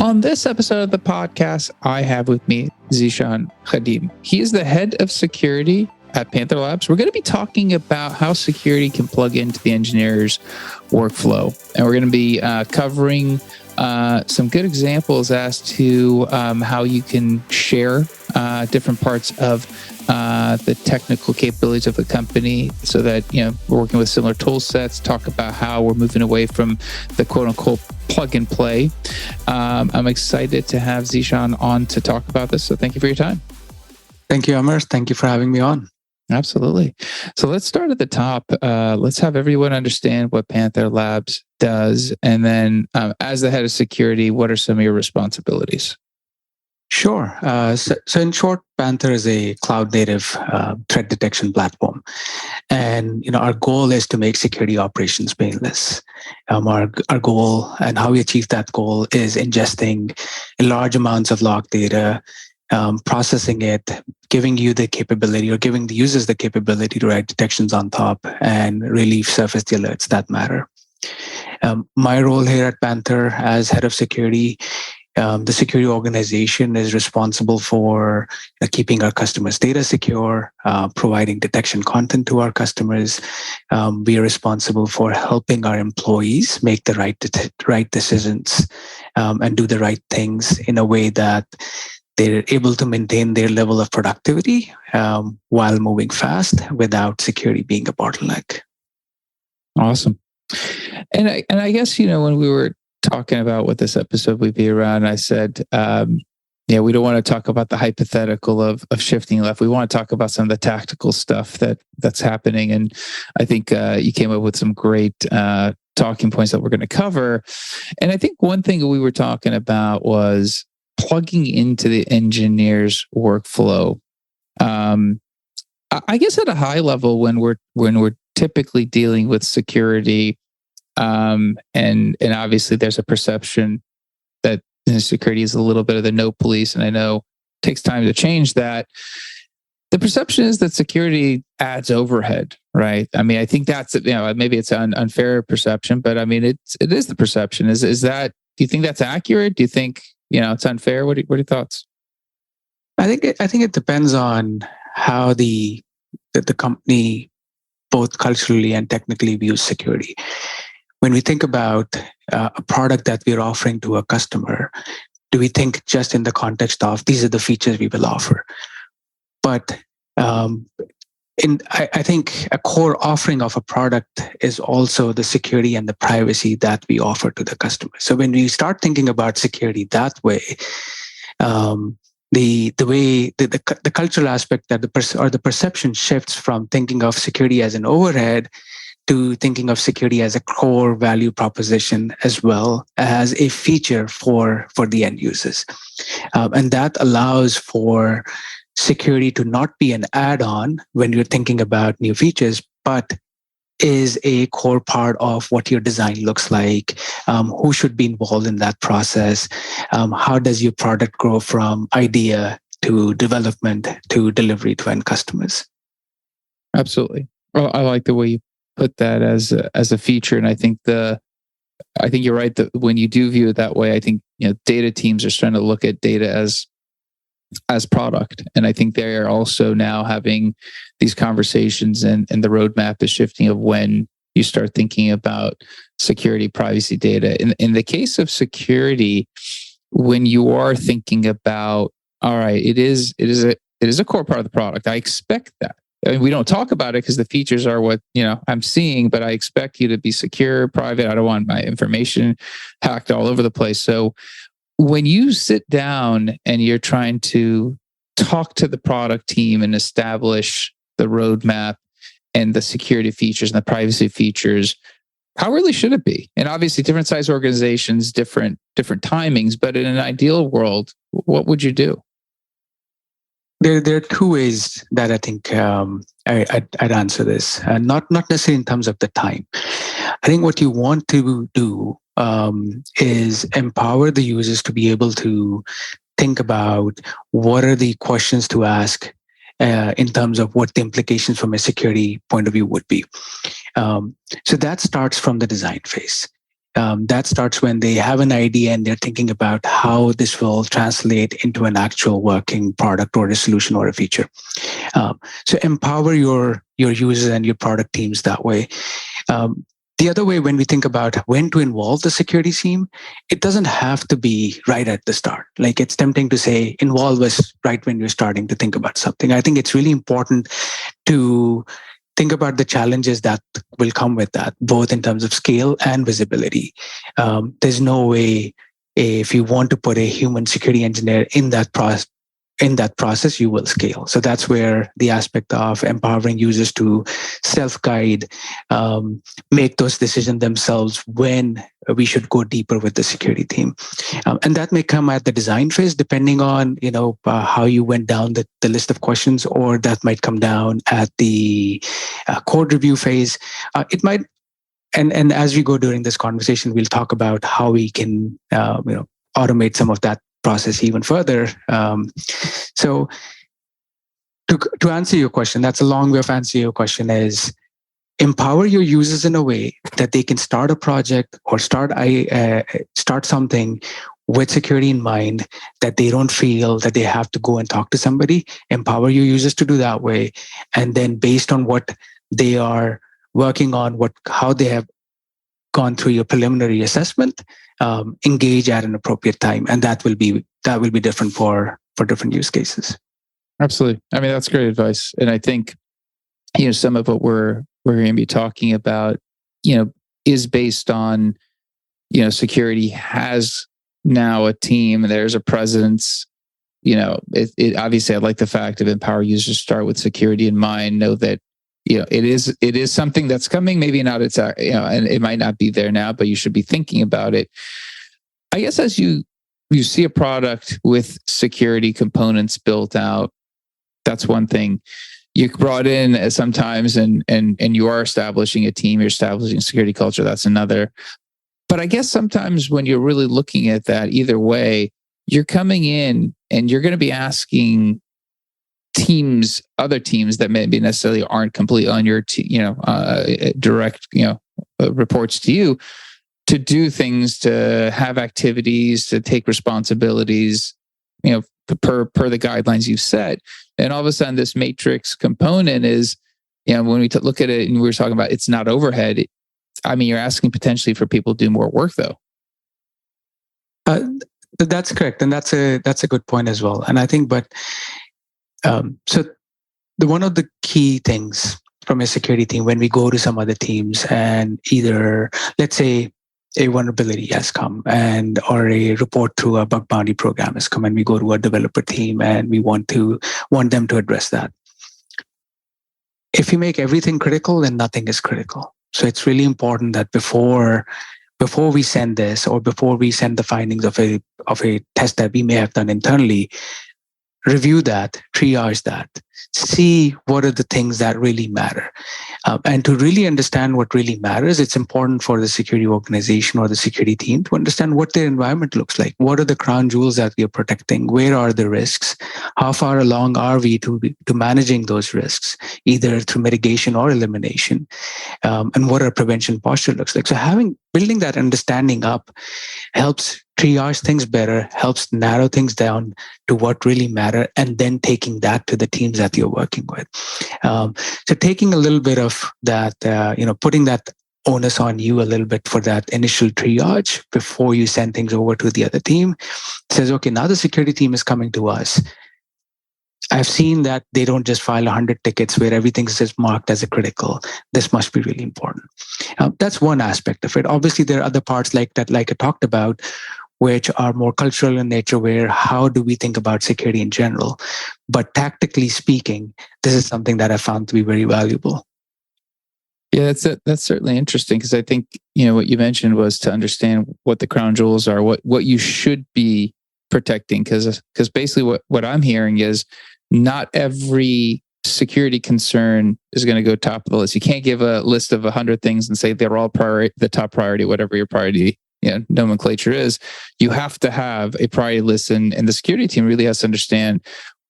On this episode of the podcast, I have with me Zeeshan Khadim. He is the head of security at Panther Labs. We're going to be talking about how security can plug into the engineer's workflow. And we're going to be covering some good examples as to how you can share different parts of the technical capabilities of the company so that, we're working with similar tool sets, talk about how we're moving away from the quote unquote plug and play. I'm excited to have Zeeshan on to talk about this. So thank you for your time. Thank you, Amar. Thank you for having me on. Absolutely. So let's start at the top. Let's have everyone understand what Panther Labs does. And then as the head of security, what are some of your responsibilities? Sure. So in short, Panther is a cloud-native threat detection platform. And our goal is to make security operations painless. Our goal and how we achieve that goal is ingesting large amounts of log data, processing it, giving you the capability or giving the users the capability to write detections on top and really surface the alerts that matter. My role here at Panther as head of security, the security organization is responsible for keeping our customers' data secure, providing detection content to our customers. We are responsible for helping our employees make the right decisions and do the right things in a way that they're able to maintain their level of productivity while moving fast without security being a bottleneck. Awesome. And I guess, when we were talking about what this episode would be around, I said, we don't want to talk about the hypothetical of shifting left. We want to talk about some of the tactical stuff that's happening. And I think you came up with some great talking points that we're going to cover. And I think one thing we were talking about was plugging into the engineer's workflow. I guess at a high level, when we're typically dealing with security, and obviously there's a perception that security is a little bit of the no police, and I know it takes time to change that. The perception is that security adds overhead, right? I mean, I think that's maybe it's an unfair perception, but I mean it is the perception. Is that? Do you think that's accurate? Do you think it's unfair? What are your thoughts? I think it depends on how the company both culturally and technically views security. When we think about a product that we're offering to a customer, do we think just in the context of these are the features we will offer? But I think a core offering of a product is also the security and the privacy that we offer to the customer. So when we start thinking about security that way, the cultural aspect that the perception shifts from thinking of security as an overhead to thinking of security as a core value proposition as well as a feature for the end users. And that allows for security to not be an add-on when you're thinking about new features, but is a core part of what your design looks like, who should be involved in that process, how does your product grow from idea to development to delivery to end customers. Absolutely. Well, I like the way you put that as a feature, and I think you're right that when you do view it that way, I think data teams are starting to look at data as product, and I think they are also now having these conversations, and the roadmap is shifting of when you start thinking about security, privacy, data. In the case of security, when you are thinking about, all right, it is a core part of the product. I expect that. I mean, we don't talk about it because the features are what I'm seeing, but I expect you to be secure, private. I don't want my information hacked all over the place. So when you sit down and you're trying to talk to the product team and establish the roadmap and the security features and the privacy features, how really should it be? And obviously different size organizations, different timings, but in an ideal world, what would you do? There are two ways that I think I'd answer this, not necessarily in terms of the time. I think what you want to do is empower the users to be able to think about what are the questions to ask in terms of what the implications from a security point of view would be. So that starts from the design phase. That starts when they have an idea and they're thinking about how this will translate into an actual working product or a solution or a feature. So empower your users and your product teams that way. The other way, when we think about when to involve the security team, it doesn't have to be right at the start. Like, it's tempting to say involve us right when you're starting to think about something. I think it's really important to think about the challenges that will come with that, both in terms of scale and visibility. There's no way, if you want to put a human security engineer in that process, you will scale. So that's where the aspect of empowering users to self-guide, make those decisions themselves when we should go deeper with the security team. And that may come at the design phase, depending on how you went down the list of questions, or that might come down at the code review phase. It might, and as we go during this conversation, we'll talk about how we can automate some of that process even further. So to answer your question, that's a long way of answering your question, is empower your users in a way that they can start a project or start something with security in mind, that they don't feel that they have to go and talk to somebody. Empower your users to do that way. And then based on what they are working on, how they have gone through your preliminary assessment, engage at an appropriate time, and that will be different for different use cases. Absolutely. I mean, that's great advice, and I think some of what we're going to be talking about, is based on security has now a team. There's a presence. It obviously, I like the fact of empower users to start with security in mind. Know that it is something that's coming. Maybe not. It's and it might not be there now, but you should be thinking about it. I guess as you see a product with security components built out, that's one thing. You brought in sometimes, and you are establishing a team. You're establishing a security culture. That's another. But I guess sometimes when you're really looking at that, either way, you're coming in and you're going to be asking other teams that maybe necessarily aren't completely on your direct reports to you, to do things, to have activities, to take responsibilities, per the guidelines you've set. And all of a sudden, this matrix component is, when we look at it, and we were talking about, it's not overhead. You're asking potentially for people to do more work, though. That's correct, and that's a good point as well. And I think, so one of the key things from a security team, when we go to some other teams, and either, let's say, a vulnerability has come, or a report through a bug bounty program has come, and we go to a developer team and we want them to address that. If you make everything critical, then nothing is critical. So it's really important that before we send this, or before we send the findings of a test that we may have done internally, review that, triage that, see what are the things that really matter. And to really understand what really matters, it's important for the security organization or the security team to understand what their environment looks like. What are the crown jewels that we are protecting? Where are the risks? How far along are we to managing those risks, either through mitigation or elimination? And what our prevention posture looks like. So building that understanding up helps triage things better, helps narrow things down to what really matter, and then taking that to the teams that you're working with. So taking a little bit of that, putting that onus on you a little bit for that initial triage before you send things over to the other team. Says, okay, now the security team is coming to us. I've seen that they don't just file 100 tickets where everything's just marked as a critical. This must be really important. That's one aspect of it. Obviously, there are other parts like that, like I talked about, which are more cultural in nature, where how do we think about security in general? But tactically speaking, this is something that I found to be very valuable. Yeah, that's certainly interesting, because I think what you mentioned was to understand what the crown jewels are, what you should be protecting, because basically what I'm hearing is not every security concern is going to go top of the list. You can't give a list of 100 things and say they're all the top priority, whatever your priority nomenclature is. You have to have a priority list, and the security team really has to understand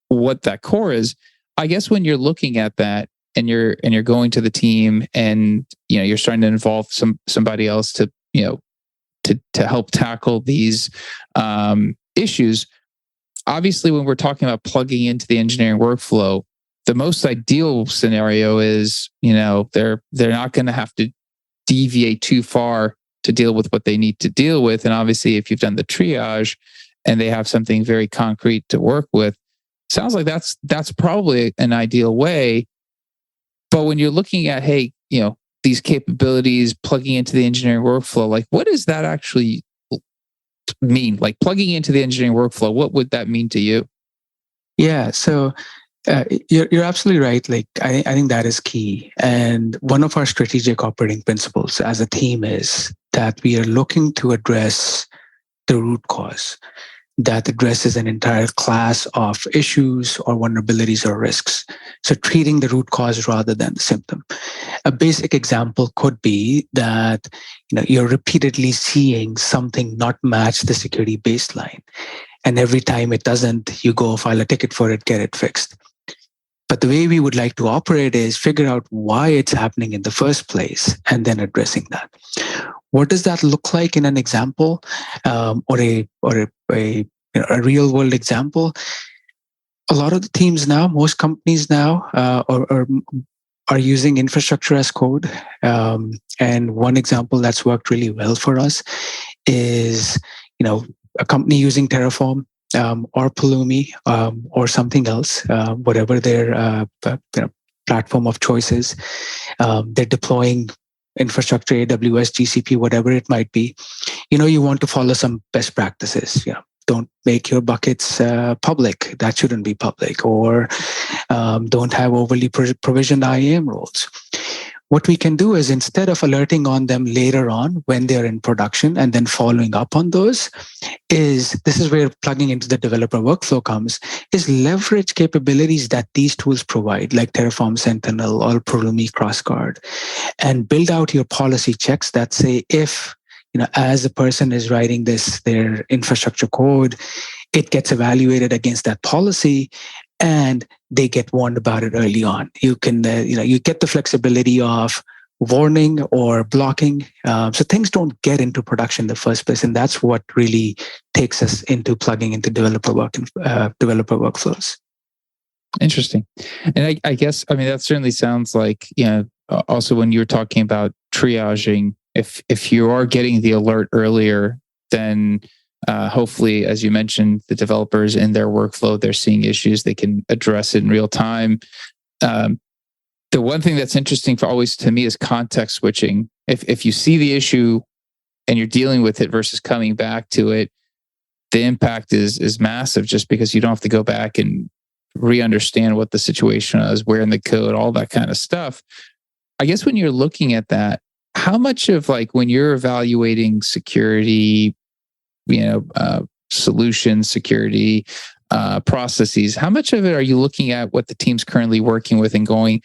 what that core is. I guess when you're looking at that, and you're going to the team, and you're starting to involve somebody else to to help tackle these issues. Obviously, when we're talking about plugging into the engineering workflow, the most ideal scenario is, they're not going to have to deviate too far to deal with what they need to deal with. And obviously, if you've done the triage and they have something very concrete to work with, sounds like that's probably an ideal way. But when you're looking at, hey, these capabilities plugging into the engineering workflow, like what does that actually mean? Like plugging into the engineering workflow, what would that mean to you? Yeah, so you're absolutely right. Like I think that is key. And one of our strategic operating principles as a team is that we are looking to address the root cause that addresses an entire class of issues or vulnerabilities or risks. So treating the root cause rather than the symptom. A basic example could be that you're repeatedly seeing something not match the security baseline. And every time it doesn't, you go file a ticket for it, get it fixed. But the way we would like to operate is figure out why it's happening in the first place and then addressing that. What does that look like in an example or a real world example? A lot of the teams now, most companies now are using infrastructure as code. And one example that's worked really well for us is, a company using Terraform or Pulumi or something else, whatever their platform of choice is. They're deploying infrastructure, AWS, GCP, whatever it might be. You want to follow some best practices. Don't make your buckets public. That shouldn't be public. Or don't have overly provisioned IAM roles. What we can do is, instead of alerting on them later on when they're in production and then following up on those, this is where plugging into the developer workflow comes, is leverage capabilities that these tools provide, like Terraform Sentinel or Pulumi CrossGuard, and build out your policy checks that say, if as a person is writing their infrastructure code, it gets evaluated against that policy and they get warned about it early on. You can, you get the flexibility of warning or blocking. So things don't get into production in the first place. And that's what really takes us into plugging into developer workflows. Interesting. And I guess, that certainly sounds like, also when you're talking about triaging, if you are getting the alert earlier, then hopefully, as you mentioned, the developers in their workflow, they're seeing issues, they can address it in real time. The one thing that's interesting to me is context switching. If you see the issue and you're dealing with it versus coming back to it, the impact is massive, just because you don't have to go back and re-understand what the situation is, where in the code, all that kind of stuff. I guess when you're looking at that, how much of when you're evaluating security, solutions, security processes, how much of it are you looking at what the team's currently working with and going,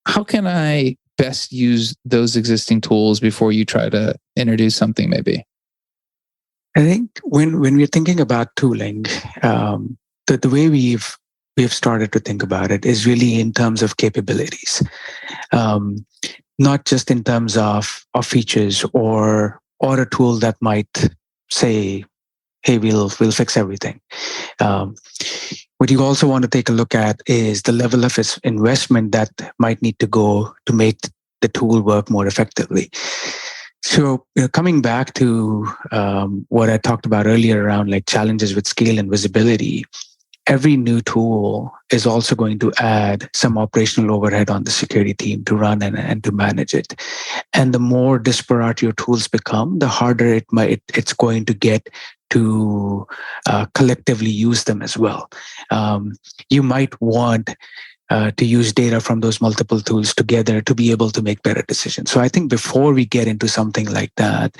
how can I best use those existing tools before you try to introduce something maybe? I think when we're thinking about tooling, the way we've started to think about it is really in terms of capabilities, not just in terms of features or a tool that might say, hey, we'll fix everything. What you also want to take a look at is the level of investment that might need to go to make the tool work more effectively. So coming back to what I talked about earlier around challenges with scale and visibility, every new tool is also going to add some operational overhead on the security team to run and to manage it. And the more disparate your tools become, the harder it's going to get to collectively use them as well. You might want to use data from those multiple tools together to be able to make better decisions. So I think before we get into something like that,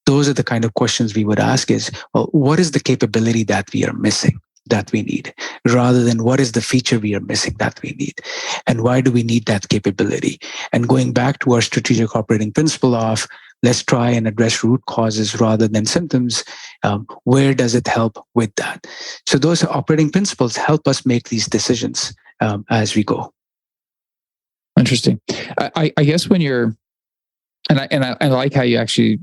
those are the kind of questions we would ask is, well, what is the capability that we are missing, that we need, rather than what is the feature we are missing that we need, and why do we need that capability? And going back to our strategic operating principle of let's try and address root causes rather than symptoms, where does it help with that? So those operating principles help us make these decisions as we go. Interesting. I guess when you're I like how you actually,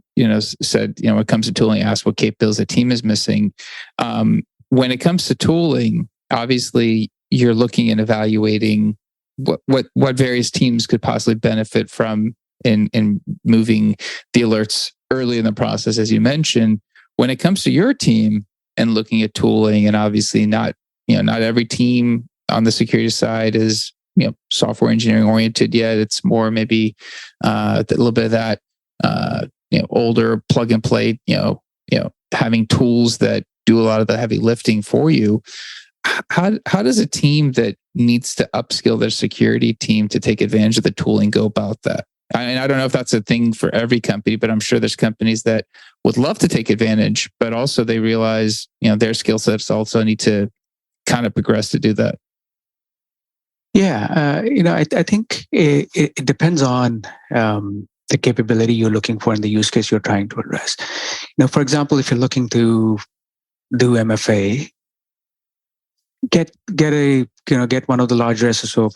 said, when it comes to tooling, ask what capabilities the team is missing. When it comes to tooling, obviously you're looking and evaluating what various teams could possibly benefit from in moving the alerts early in the process, as you mentioned. When it comes to your team and looking at tooling, and obviously not every team on the security side is software engineering oriented yet. It's more maybe a little bit of that older plug and play, having tools that do a lot of the heavy lifting for you. How does a team that needs to upskill their security team to take advantage of the tooling go about that? I don't know if that's a thing for every company, but I'm sure there's companies that would love to take advantage, but also they realize, their skill sets also need to kind of progress to do that. Yeah, I think it depends on the capability you're looking for and the use case you're trying to address. For example, if you're looking to do MFA, get one of the larger SSO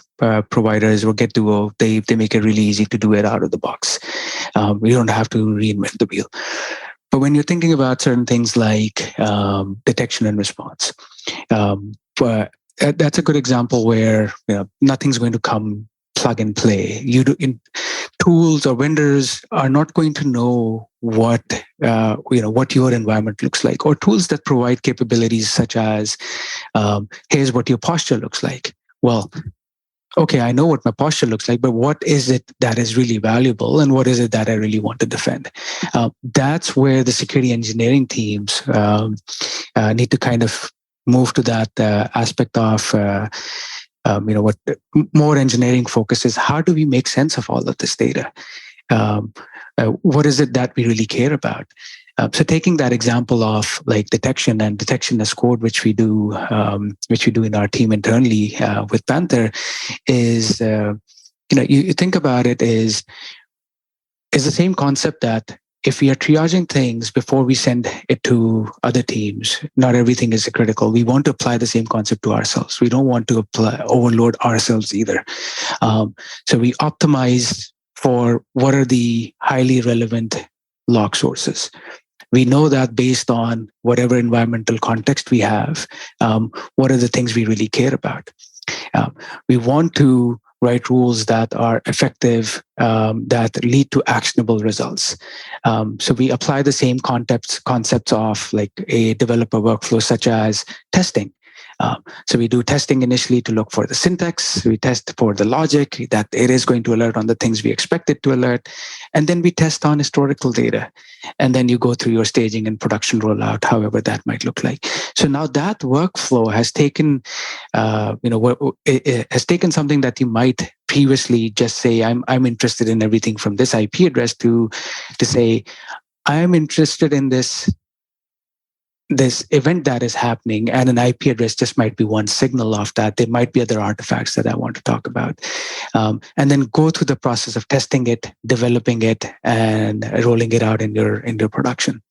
providers, or get Duo. They make it really easy to do it out of the box. You don't have to reinvent the wheel. But when you're thinking about certain things like detection and response, but that's a good example where nothing's going to come plug and play. Tools or vendors are not going to know what your environment looks like, or tools that provide capabilities such as here's what your posture looks like. Well, okay, I know what my posture looks like, but what is it that is really valuable, and what is it that I really want to defend? That's where the security engineering teams need to kind of move to that aspect of what more engineering focus is. How do we make sense of all of this data? What is it that we really care about? So taking that example of like detection as code, which we do in our team internally with Panther, is you think about it is the same concept that if we are triaging things before we send it to other teams, not everything is critical. We want to apply the same concept to ourselves. We don't want to overload ourselves either. So we optimize for what are the highly relevant log sources. We know that based on whatever environmental context we have, what are the things we really care about. We want to write rules that are effective, that lead to actionable results. So we apply the same concepts of like a developer workflow, such as testing. So we do testing initially to look for the syntax. We test for the logic that it is going to alert on the things we expect it to alert. And then we test on historical data. And then you go through your staging and production rollout, however that might look like. So now that workflow has taken, it has taken something that you might previously just say, I'm interested in everything from this IP address to say, I'm interested in this event that is happening, and an IP address just might be one signal of that. There might be other artifacts that I want to talk about. And then go through the process of testing it, developing it, and rolling it out in your production.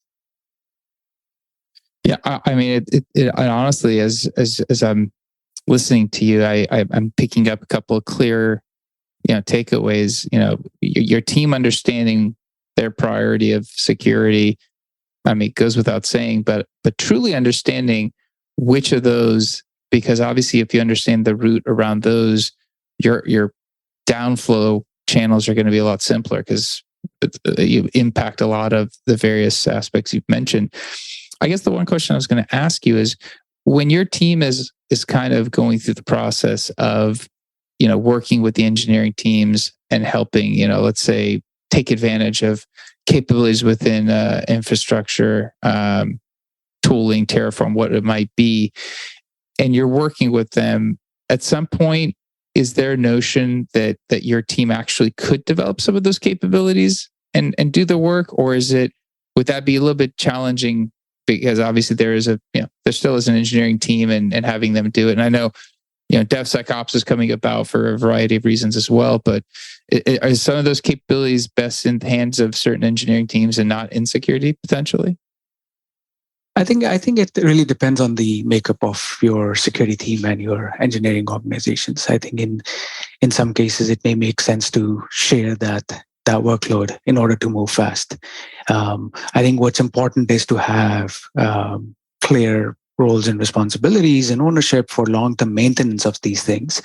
Yeah, I mean, it honestly, as I'm listening to you, I'm picking up a couple of clear, takeaways. Your team understanding their priority of security. I mean, it goes without saying, but truly understanding which of those, because obviously if you understand the root around those, your downflow channels are going to be a lot simpler, because you impact a lot of the various aspects you've mentioned. I guess the one question I was going to ask you is, when your team is kind of going through the process of, working with the engineering teams and helping, let's say, take advantage of capabilities within infrastructure, tooling, Terraform, what it might be, and you're working with them, at some point, is there a notion that your team actually could develop some of those capabilities and do the work, or would that be a little bit challenging, because obviously there still is an engineering team and having them do it? And I know, DevSecOps is coming about for a variety of reasons as well, but are some of those capabilities best in the hands of certain engineering teams and not in security potentially? I think it really depends on the makeup of your security team and your engineering organizations. I think in some cases it may make sense to share that that workload in order to move fast. I think what's important is to have clear roles and responsibilities and ownership for long-term maintenance of these things.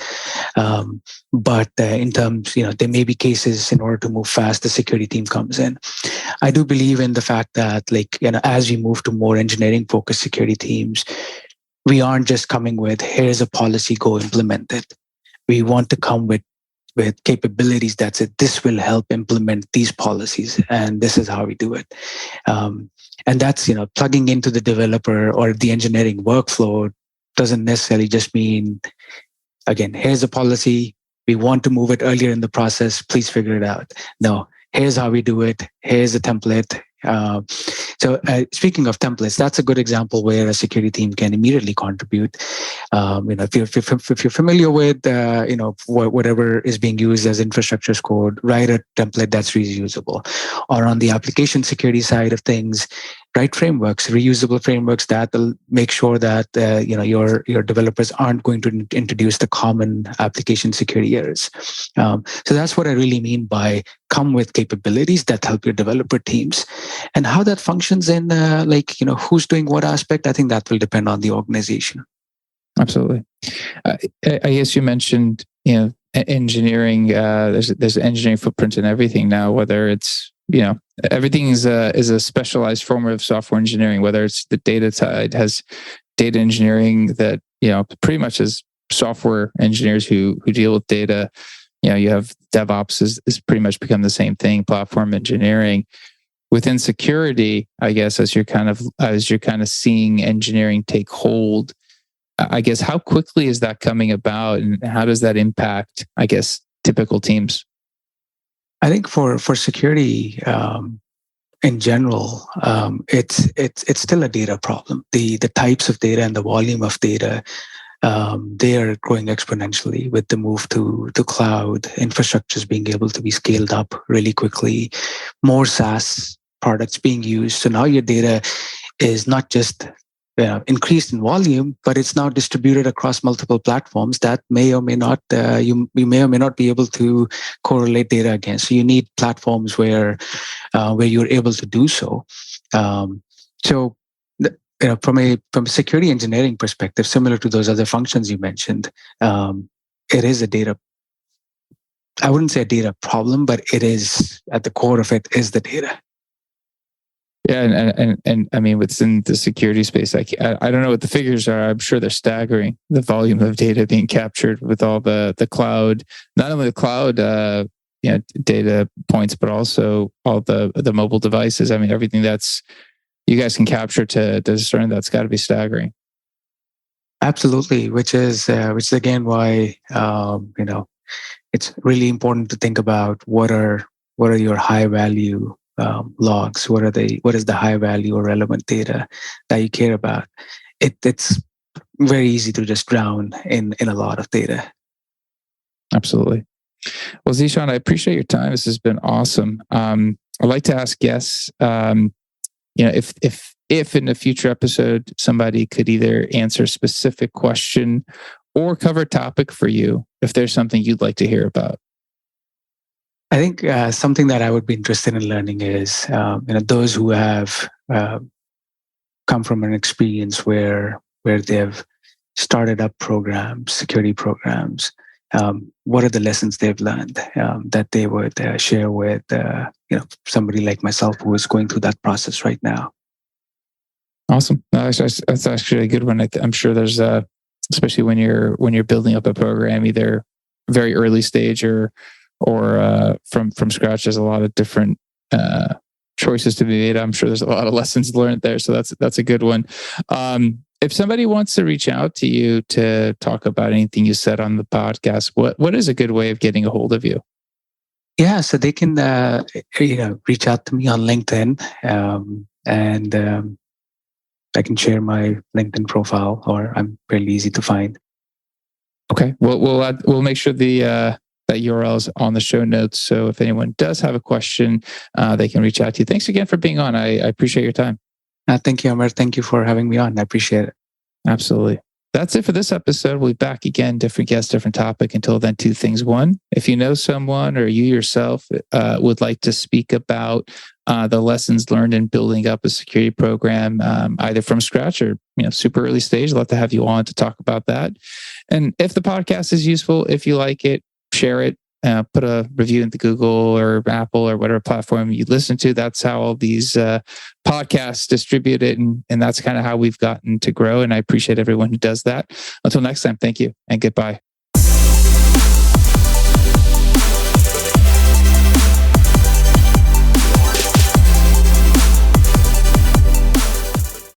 But in terms, there may be cases in order to move fast, the security team comes in. I do believe in the fact that, as we move to more engineering-focused security teams, we aren't just coming with, here's a policy, go implement it. We want to come with capabilities that say this will help implement these policies, and this is how we do it. And that's plugging into the developer or the engineering workflow doesn't necessarily just mean, again, here's a policy, we want to move it earlier in the process, please figure it out. No, here's how we do it, here's a template. So speaking of templates, that's a good example where a security team can immediately contribute. If you're familiar with whatever is being used as infrastructure as code, write a template that's reusable. Or on the application security side of things, write frameworks, reusable frameworks that will make sure that your developers aren't going to introduce the common application security errors. So that's what I really mean by come with capabilities that help your developer teams. And how that functions in who's doing what aspect, I think that will depend on the organization. Absolutely. I guess you mentioned engineering. There's an engineering footprint in everything now, whether it's everything is a specialized form of software engineering, whether it's the data side has data engineering that pretty much as software engineers who deal with data. You have DevOps is pretty much become the same thing, platform engineering. Within security, I guess as you're kind of seeing engineering take hold, I guess how quickly is that coming about, and how does that impact, I guess, typical teams? I think for security in general, it's still a data problem. The types of data and the volume of data, they are growing exponentially with the move to cloud infrastructures being able to be scaled up really quickly, more SaaS products being used. So now your data is not just increased in volume, but it's now distributed across multiple platforms that may or may not you may or may not be able to correlate data against. So you need platforms where you're able to do so. From a security engineering perspective, similar to those other functions you mentioned, it is a data. I wouldn't say a data problem, but it is at the core of it is the data. Yeah, and I mean, within the security space, I don't know what the figures are. I'm sure they're staggering. The volume of data being captured with all the cloud, not only the cloud, data points, but also all the mobile devices. I mean, everything that's you guys can capture to discern, that's got to be staggering. Absolutely, which is again why it's really important to think about what are your high value logs. What is the high value or relevant data that you care about? It's very easy to just drown in a lot of data. Absolutely. Well, Zeeshan, I appreciate your time. This has been awesome. I'd like to ask guests, if in a future episode somebody could either answer a specific question or cover a topic for you, if there's something you'd like to hear about. I think something that I would be interested in learning is those who have come from an experience where they've started up programs, security programs. What are the lessons they've learned that they would share with somebody like myself who is going through that process right now? Awesome. No, that's actually a good one. I'm sure there's especially when you're building up a program, either very early stage or from scratch. There's a lot of different choices to be made. I'm sure there's a lot of lessons learned there. So that's a good one. If somebody wants to reach out to you to talk about anything you said on the podcast, what is a good way of getting a hold of you? Yeah, so they can reach out to me on LinkedIn, and I can share my LinkedIn profile, or I'm fairly easy to find. Okay, we'll make sure that URL is on the show notes. So if anyone does have a question, they can reach out to you. Thanks again for being on. I appreciate your time. Thank you, Amar. Thank you for having me on. I appreciate it. Absolutely. That's it for this episode. We'll be back again, different guest, different topic. Until then, two things. One, if you know someone or you yourself would like to speak about the lessons learned in building up a security program, either from scratch or super early stage, I'd love to have you on to talk about that. And if the podcast is useful, if you like it, share it. Put a review into Google or Apple or whatever platform you listen to. That's how all these podcasts distribute it. And that's kind of how we've gotten to grow. And I appreciate everyone who does that. Until next time, thank you and goodbye.